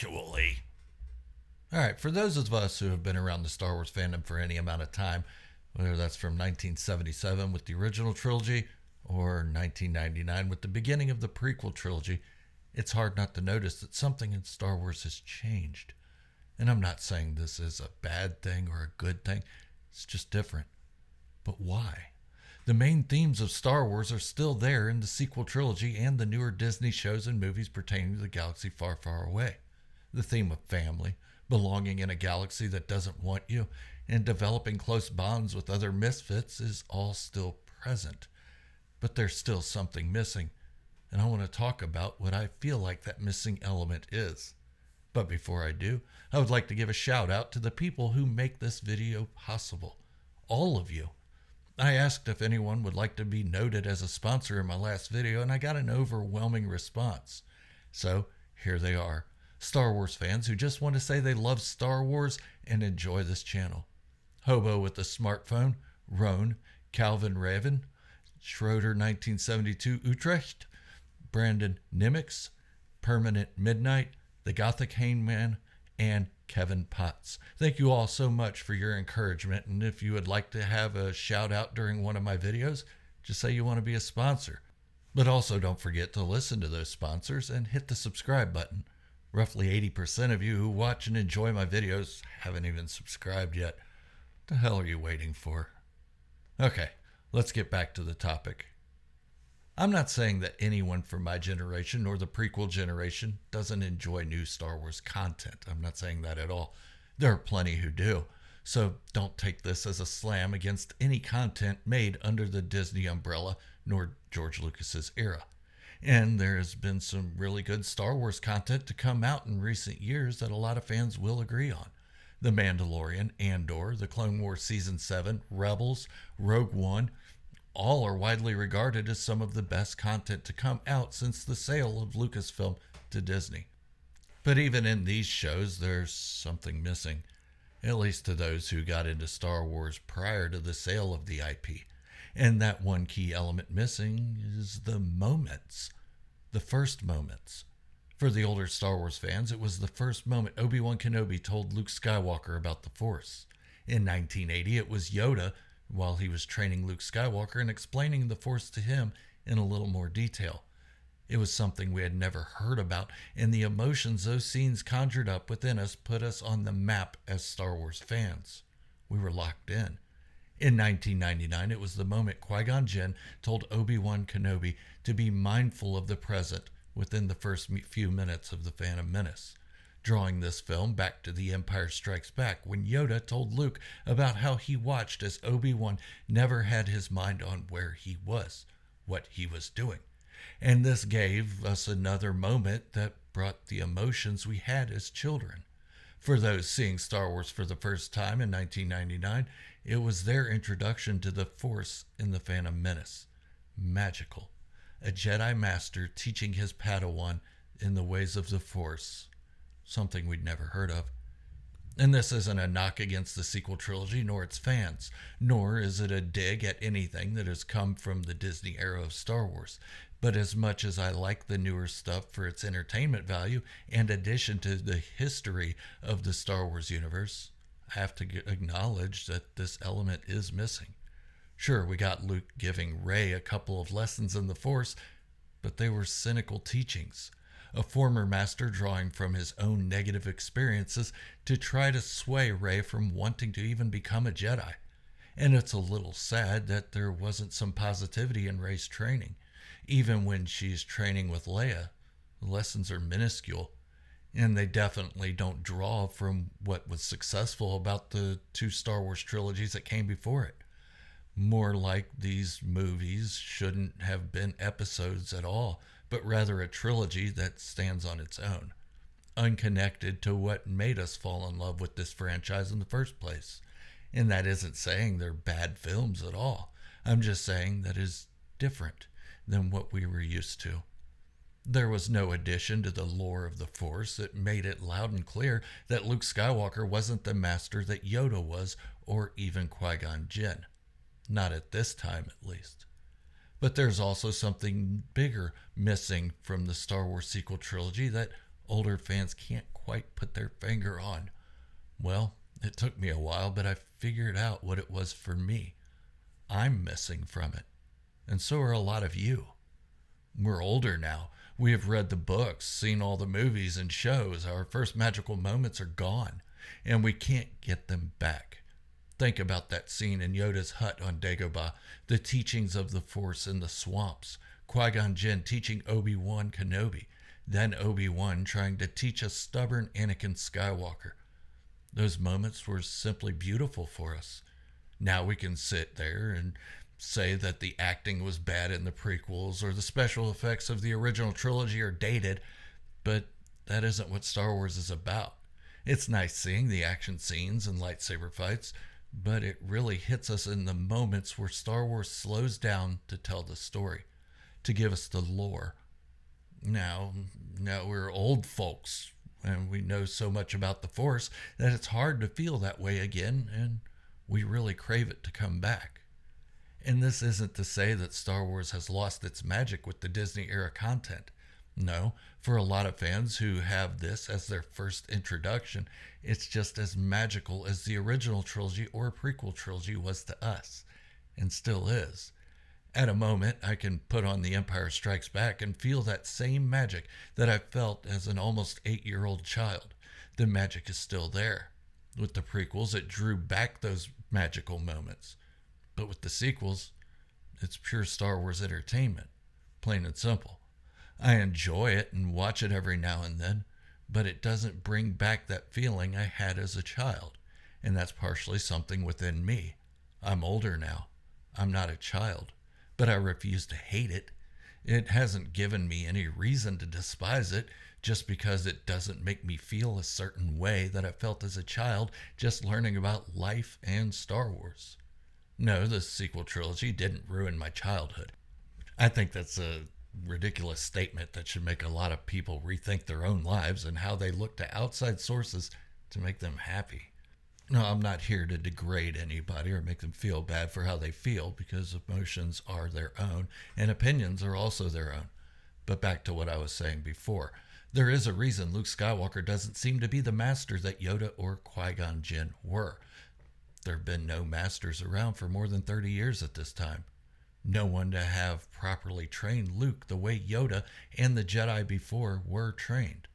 Actually. Alright, for those of us who have been around the Star Wars fandom for any amount of time, whether that's from 1977 with the original trilogy or 1999 with the beginning of the prequel trilogy, it's hard not to notice that something in Star Wars has changed. And I'm not saying this is a bad thing or a good thing, it's just different. But why? The main themes of Star Wars are still there in the sequel trilogy and the newer Disney shows and movies pertaining to the galaxy far, far away. The theme of family, belonging in a galaxy that doesn't want you, and developing close bonds with other misfits is all still present. But there's still something missing, and I want to talk about what I feel like that missing element is. But before I do, I would like to give a shout out to the people who make this video possible. All of you. I asked if anyone would like to be noted as a sponsor in my last video, and I got an overwhelming response. So here they are. Star Wars fans who just want to say they love Star Wars and enjoy this channel. Hobo with a smartphone, Roan, Calvin Raven, Schroeder 1972 Utrecht, Brandon Nimmix, Permanent Midnight, The Gothic Hangman, and Kevin Potts. Thank you all so much for your encouragement, and if you would like to have a shout out during one of my videos, just say you want to be a sponsor. But also don't forget to listen to those sponsors and hit the subscribe button. Roughly 80% of you who watch and enjoy my videos haven't even subscribed yet. What the hell are you waiting for? Okay, let's get back to the topic. I'm not saying that anyone from my generation or the prequel generation doesn't enjoy new Star Wars content. I'm not saying that at all. There are plenty who do. So don't take this as a slam against any content made under the Disney umbrella nor George Lucas's era. And there has been some really good Star Wars content to come out in recent years that a lot of fans will agree on. The Mandalorian, Andor, The Clone Wars Season 7, Rebels, Rogue One, all are widely regarded as some of the best content to come out since the sale of Lucasfilm to Disney. But even in these shows, there's something missing, at least to those who got into Star Wars prior to the sale of the IP. And that one key element missing is the moments. The first moments. For the older Star Wars fans, it was the first moment Obi-Wan Kenobi told Luke Skywalker about the Force. In 1980, it was Yoda while he was training Luke Skywalker and explaining the Force to him in a little more detail. It was something we had never heard about, and the emotions those scenes conjured up within us put us on the map as Star Wars fans. We were locked in. In 1999, it was the moment Qui-Gon Jinn told Obi-Wan Kenobi to be mindful of the present within the first few minutes of The Phantom Menace, drawing this film back to The Empire Strikes Back when Yoda told Luke about how he watched as Obi-Wan never had his mind on where he was, what he was doing. And this gave us another moment that brought the emotions we had as children. For those seeing Star Wars for the first time in 1999, it was their introduction to the Force in The Phantom Menace. Magical. A Jedi Master teaching his Padawan in the ways of the Force. Something we'd never heard of. And this isn't a knock against the sequel trilogy nor its fans, nor is it a dig at anything that has come from the Disney era of Star Wars. But as much as I like the newer stuff for its entertainment value and addition to the history of the Star Wars universe, I have to acknowledge that this element is missing. Sure, we got Luke giving Rey a couple of lessons in the Force, but they were cynical teachings. A former master drawing from his own negative experiences to try to sway Rey from wanting to even become a Jedi. And it's a little sad that there wasn't some positivity in Rey's training. Even when she's training with Leia, the lessons are minuscule. And they definitely don't draw from what was successful about the two Star Wars trilogies that came before it. More like these movies shouldn't have been episodes at all, but rather a trilogy that stands on its own, unconnected to what made us fall in love with this franchise in the first place. And that isn't saying they're bad films at all. I'm just saying that is different than what we were used to. There was no addition to the lore of the Force that made it loud and clear that Luke Skywalker wasn't the master that Yoda was, or even Qui-Gon Jinn. Not at this time, at least. But there's also something bigger missing from the Star Wars sequel trilogy that older fans can't quite put their finger on. Well, it took me a while, but I figured out what it was for me. I'm missing from it. And so are a lot of you. We're older now. We have read the books, seen all the movies and shows. Our first magical moments are gone, and we can't get them back. Think about that scene in Yoda's hut on Dagobah, the teachings of the Force in the swamps, Qui-Gon Jinn teaching Obi-Wan Kenobi, then Obi-Wan trying to teach a stubborn Anakin Skywalker. Those moments were simply beautiful for us. Now we can sit there and say that the acting was bad in the prequels or the special effects of the original trilogy are dated, but that isn't what Star Wars is about. It's nice seeing the action scenes and lightsaber fights, but it really hits us in the moments where Star Wars slows down to tell the story, to give us the lore. Now we're old folks, and we know so much about the Force that it's hard to feel that way again, and we really crave it to come back. And this isn't to say that Star Wars has lost its magic with the Disney era content. No, for a lot of fans who have this as their first introduction, it's just as magical as the original trilogy or prequel trilogy was to us, and still is. At a moment, I can put on The Empire Strikes Back and feel that same magic that I felt as an almost 8-year-old child. The magic is still there. With the prequels, it drew back those magical moments. But with the sequels, it's pure Star Wars entertainment, plain and simple. I enjoy it and watch it every now and then, but it doesn't bring back that feeling I had as a child, and that's partially something within me. I'm older now. I'm not a child, but I refuse to hate it. It hasn't given me any reason to despise it just because it doesn't make me feel a certain way that I felt as a child just learning about life and Star Wars. No, the sequel trilogy didn't ruin my childhood. I think that's a ridiculous statement that should make a lot of people rethink their own lives and how they look to outside sources to make them happy. No, I'm not here to degrade anybody or make them feel bad for how they feel, because emotions are their own and opinions are also their own. But back to what I was saying before. There is a reason Luke Skywalker doesn't seem to be the master that Yoda or Qui-Gon Jinn were. There have been no masters around for more than 30 years at this time. No one to have properly trained Luke the way Yoda and the Jedi before were trained.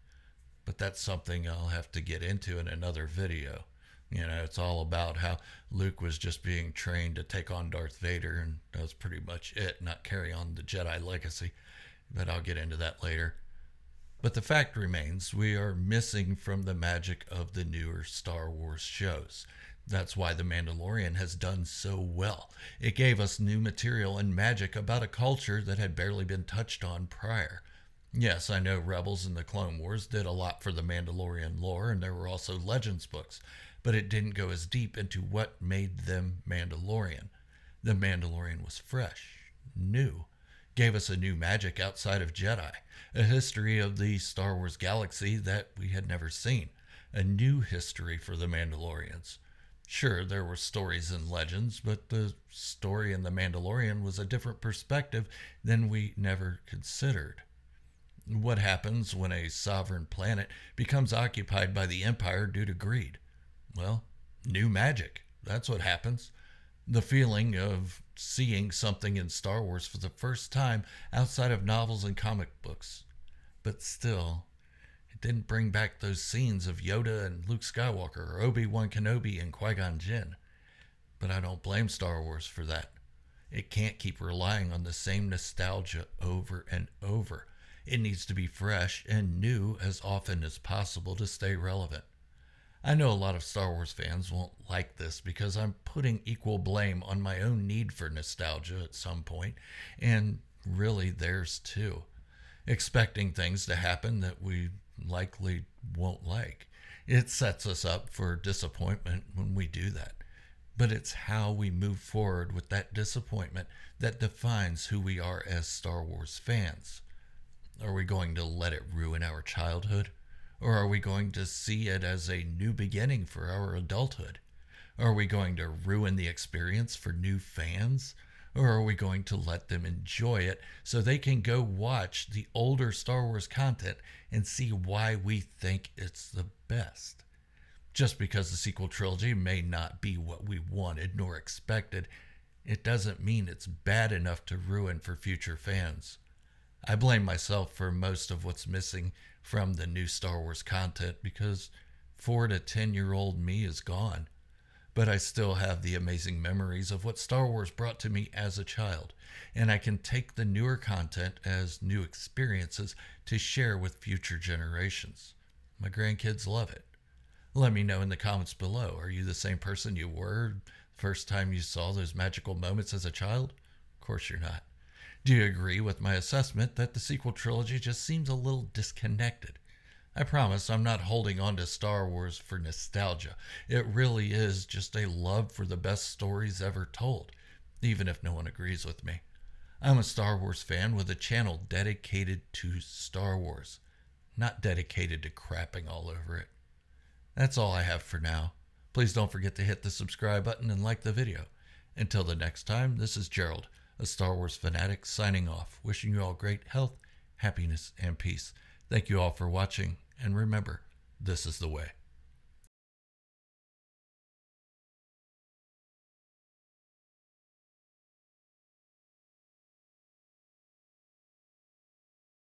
But that's something I'll have to get into in another video. You know, it's all about how Luke was just being trained to take on Darth Vader, and that was pretty much it, not carry on the Jedi legacy. But I'll get into that later. But the fact remains, we are missing from the magic of the newer Star Wars shows. That's why The Mandalorian has done so well. It gave us new material and magic about a culture that had barely been touched on prior. Yes, I know Rebels and the Clone Wars did a lot for the Mandalorian lore, and there were also Legends books, but it didn't go as deep into what made them Mandalorian. The Mandalorian was fresh, new, gave us a new magic outside of Jedi, a history of the Star Wars galaxy that we had never seen, a new history for the Mandalorians. Sure, there were stories and legends, but the story in The Mandalorian was a different perspective than we never considered. What happens when a sovereign planet becomes occupied by the Empire due to greed? Well, new magic. That's what happens. The feeling of seeing something in Star Wars for the first time outside of novels and comic books. But still, it didn't bring back those scenes of Yoda and Luke Skywalker or Obi-Wan Kenobi and Qui-Gon Jinn. But I don't blame Star Wars for that. It can't keep relying on the same nostalgia over and over. It needs to be fresh and new as often as possible to stay relevant. I know a lot of Star Wars fans won't like this because I'm putting equal blame on my own need for nostalgia at some point, and really theirs too. Expecting things to happen that we likely won't like. It sets us up for disappointment when we do that. But it's how we move forward with that disappointment that defines who we are as Star Wars fans. Are we going to let it ruin our childhood? Or are we going to see it as a new beginning for our adulthood? Are we going to ruin the experience for new fans? Or are we going to let them enjoy it so they can go watch the older Star Wars content and see why we think it's the best? Just because the sequel trilogy may not be what we wanted nor expected, it doesn't mean it's bad enough to ruin for future fans. I blame myself for most of what's missing from the new Star Wars content because 4 to 10-year-old me is gone. But I still have the amazing memories of what Star Wars brought to me as a child, and I can take the newer content as new experiences to share with future generations. My grandkids love it. Let me know in the comments below. Are you the same person you were the first time you saw those magical moments as a child? Of course you're not. Do you agree with my assessment that the sequel trilogy just seems a little disconnected? I promise I'm not holding on to Star Wars for nostalgia. It really is just a love for the best stories ever told, even if no one agrees with me. I'm a Star Wars fan with a channel dedicated to Star Wars, not dedicated to crapping all over it. That's all I have for now. Please don't forget to hit the subscribe button and like the video. Until the next time, this is Gerald, a Star Wars fanatic, signing off, wishing you all great health, happiness, and peace. Thank you all for watching, and remember, this is the way.